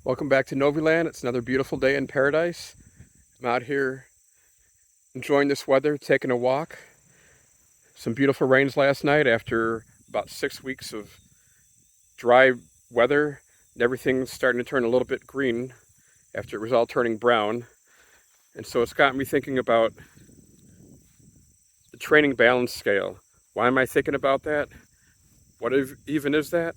Welcome back to Noviland. It's another beautiful day in paradise. I'm out here enjoying this weather, taking a walk. Some beautiful rains last night after about 6 weeks of dry weather. And everything's starting to turn a little bit green after it was all turning brown. And so it's got me thinking about the training balance scale. Why am I thinking about that? What even is that?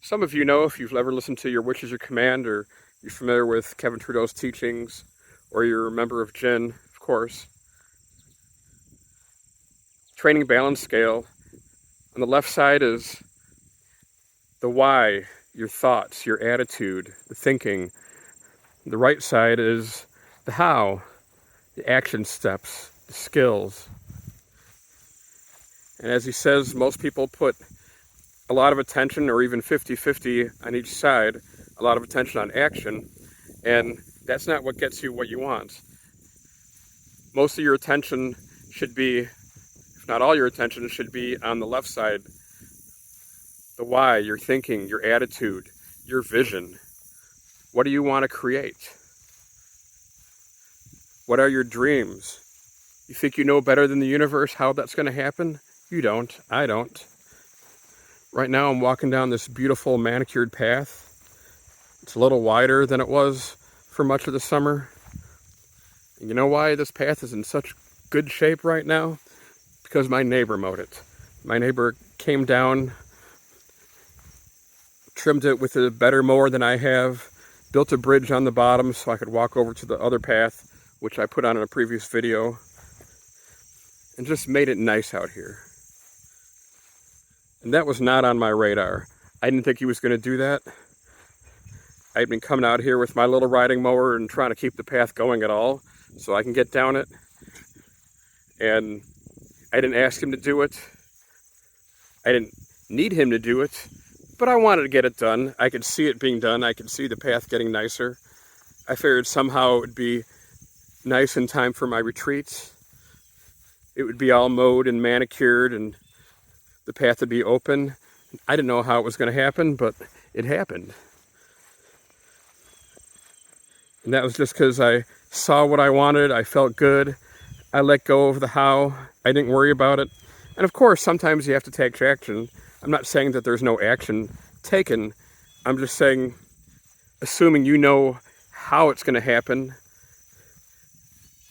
Some of you know, if you've ever listened to Your Wish is Your Command, or you're familiar with Kevin Trudeau's teachings, or you're a member of GIN, of course. Training balance scale. On the left side is the why, your thoughts, your attitude, the thinking. The right side is the how, the action steps, the skills. And as he says, most people put a lot of attention, or even 50-50 on each side, a lot of attention on action, and that's not what gets you what you want. Most of your attention should be, if not all your attention, should be on the left side. The why, your thinking, your attitude, your vision. What do you want to create? What are your dreams? You think you know better than the universe how that's going to happen? You don't. I don't. Right now I'm walking down this beautiful manicured path. It's a little wider than it was for much of the summer. And you know why this path is in such good shape right now? Because my neighbor mowed it. My neighbor came down, trimmed it with a better mower than I have, built a bridge on the bottom so I could walk over to the other path, which I put on in a previous video, and just made it nice out here. And that was not on my radar. I didn't think he was going to do that. I'd been coming out here with my little riding mower and trying to keep the path going at all so I can get down it. And I didn't ask him to do it. I didn't need him to do it, but I wanted to get it done. I could see it being done. I could see the path getting nicer. I figured somehow it would be nice in time for my retreats. It would be all mowed and manicured and the path would be open. I didn't know how it was going to happen, but it happened. And that was just because I saw what I wanted. I felt good. I let go of the how. I didn't worry about it. And of course, sometimes you have to take action. I'm not saying that there's no action taken. I'm just saying, assuming you know how it's going to happen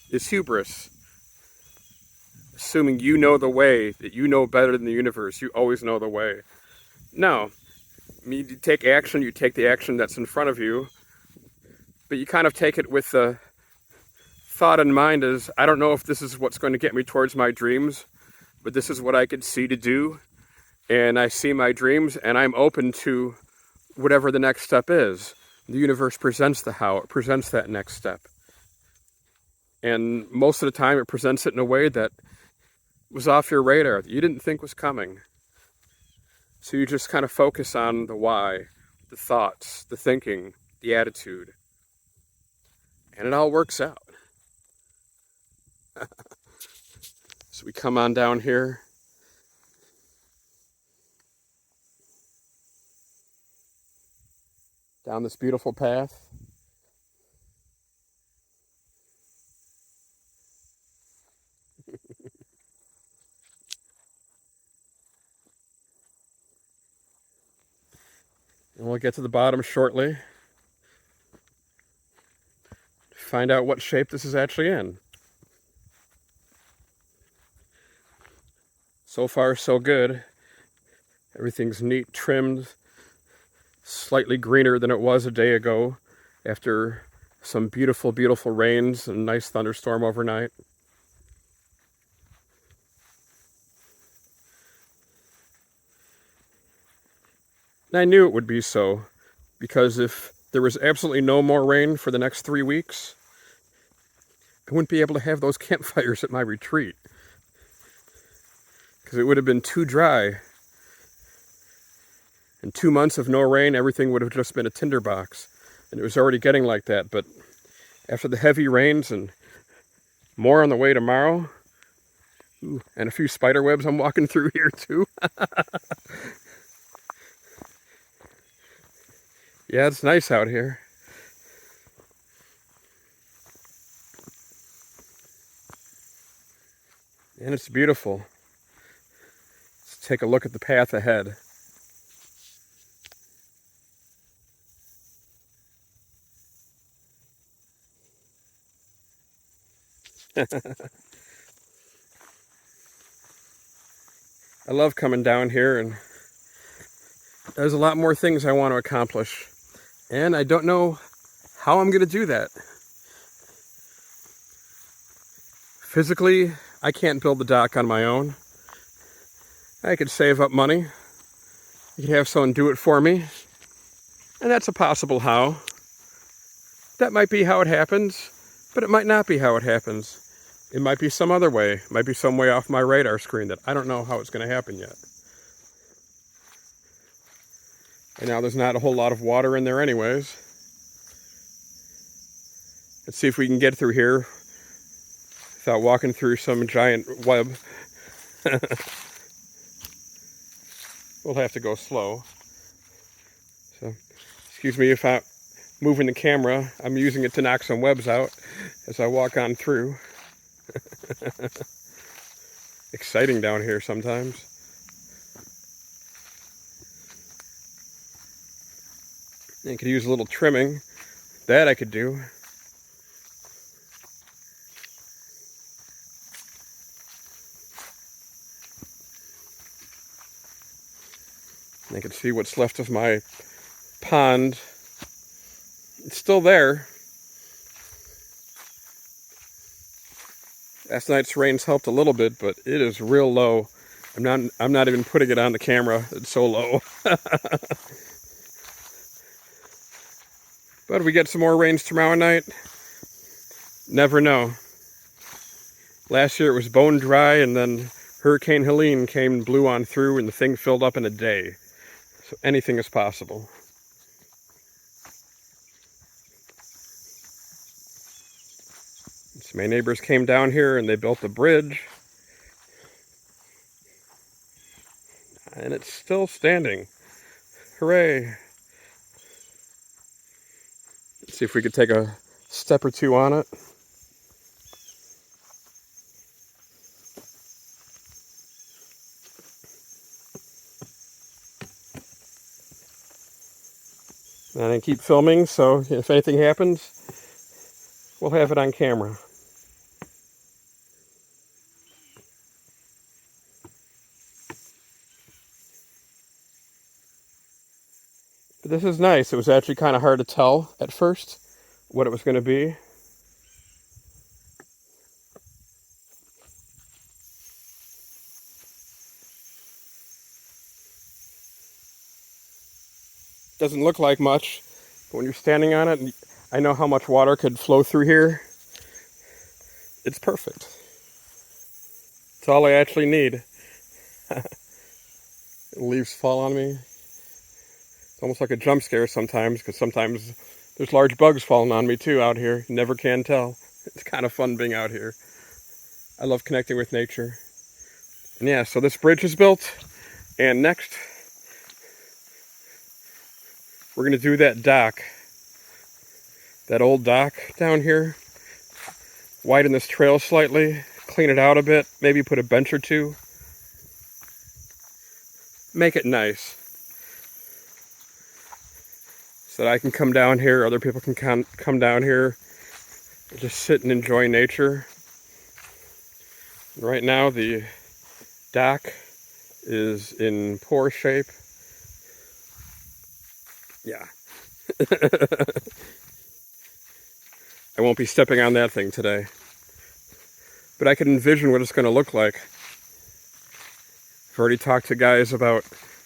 is hubris. Assuming you know the way, that you know better than the universe, you always know the way. No. I mean, you take action, you take the action that's in front of you, but you kind of take it with the thought in mind as, I don't know if this is what's going to get me towards my dreams, but this is what I could see to do, and I see my dreams, and I'm open to whatever the next step is. The universe presents the how, it presents that next step. And most of the time it presents it in a way that was off your radar, that you didn't think was coming. So you just kind of focus on the why, the thoughts, the thinking, the attitude. And it all works out. So we come on down here. Down this beautiful path. And we'll get to the bottom shortly. Find out what shape this is actually in. So far, so good. Everything's neat, trimmed, slightly greener than it was a day ago after some beautiful, beautiful rains and a nice thunderstorm overnight. And I knew it would be so, because if there was absolutely no more rain for the next 3 weeks, I wouldn't be able to have those campfires at my retreat, because it would have been too dry. In 2 months of no rain, everything would have just been a tinderbox, and it was already getting like that. But after the heavy rains, and more on the way tomorrow, and a few spider webs I'm walking through here too. Yeah, it's nice out here. And it's beautiful. Let's take a look at the path ahead. I love coming down here, and there's a lot more things I want to accomplish. And I don't know how I'm going to do that. Physically, I can't build the dock on my own. I could save up money. I could have someone do it for me. And that's a possible how. That might be how it happens, but it might not be how it happens. It might be some other way. It might be some way off my radar screen that I don't know how it's going to happen yet. And now there's not a whole lot of water in there anyways. Let's see if we can get through here without walking through some giant web. We'll have to go slow. So, excuse me if I'm moving the camera. I'm using it to knock some webs out as I walk on through. Exciting down here sometimes. I could use a little trimming. That I could do. I can see what's left of my pond. It's still there. Last night's rains helped a little bit, but it is real low. I'm not even putting it on the camera. It's so low. But if we get some more rains tomorrow night, never know. Last year it was bone dry, and then Hurricane Helene came and blew on through, and the thing filled up in a day. So anything is possible. So my neighbors came down here and they built a bridge. And it's still standing. Hooray! Let's see if we could take a step or two on it. And I keep filming, so if anything happens, we'll have it on camera. But this is nice. It was actually kind of hard to tell at first what it was going to be. Doesn't look like much, but when you're standing on it, I know how much water could flow through here. It's perfect. It's all I actually need. Leaves fall on me. It's almost like a jump scare sometimes, because sometimes there's large bugs falling on me too out here. You never can tell. It's kind of fun being out here. I love connecting with nature. And yeah, so this bridge is built, and next we're going to do that dock. That old dock down here. Widen this trail slightly, clean it out a bit, maybe put a bench or two. Make it nice. So that I can come down here, other people can come down here, and just sit and enjoy nature. Right now the dock is in poor shape. Yeah. I won't be stepping on that thing today. But I can envision what it's going to look like. I've already talked to guys about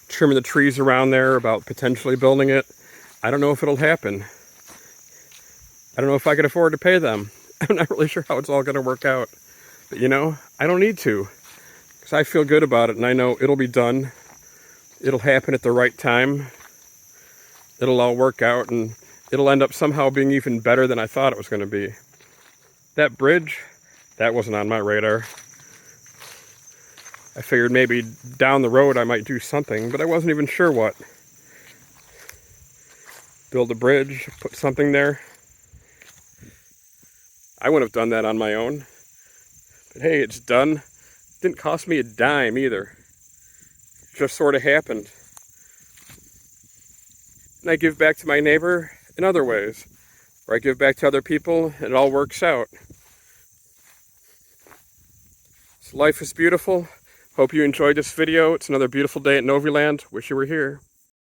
trimming the trees around there, about potentially building it. I don't know if it'll happen. I don't know if I can afford to pay them. I'm not really sure how it's all going to work out. But you know, I don't need to. Because I feel good about it, and I know it'll be done. It'll happen at the right time. It'll all work out, and it'll end up somehow being even better than I thought it was going to be. That bridge, that wasn't on my radar. I figured maybe down the road I might do something, but I wasn't even sure what. build a bridge, put something there. I wouldn't have done that on my own. But hey, it's done. Didn't cost me a dime either. It just sort of happened. And I give back to my neighbor in other ways. Or I give back to other people and it all works out. So life is beautiful. Hope you enjoyed this video. It's another beautiful day at Noviland. Wish you were here.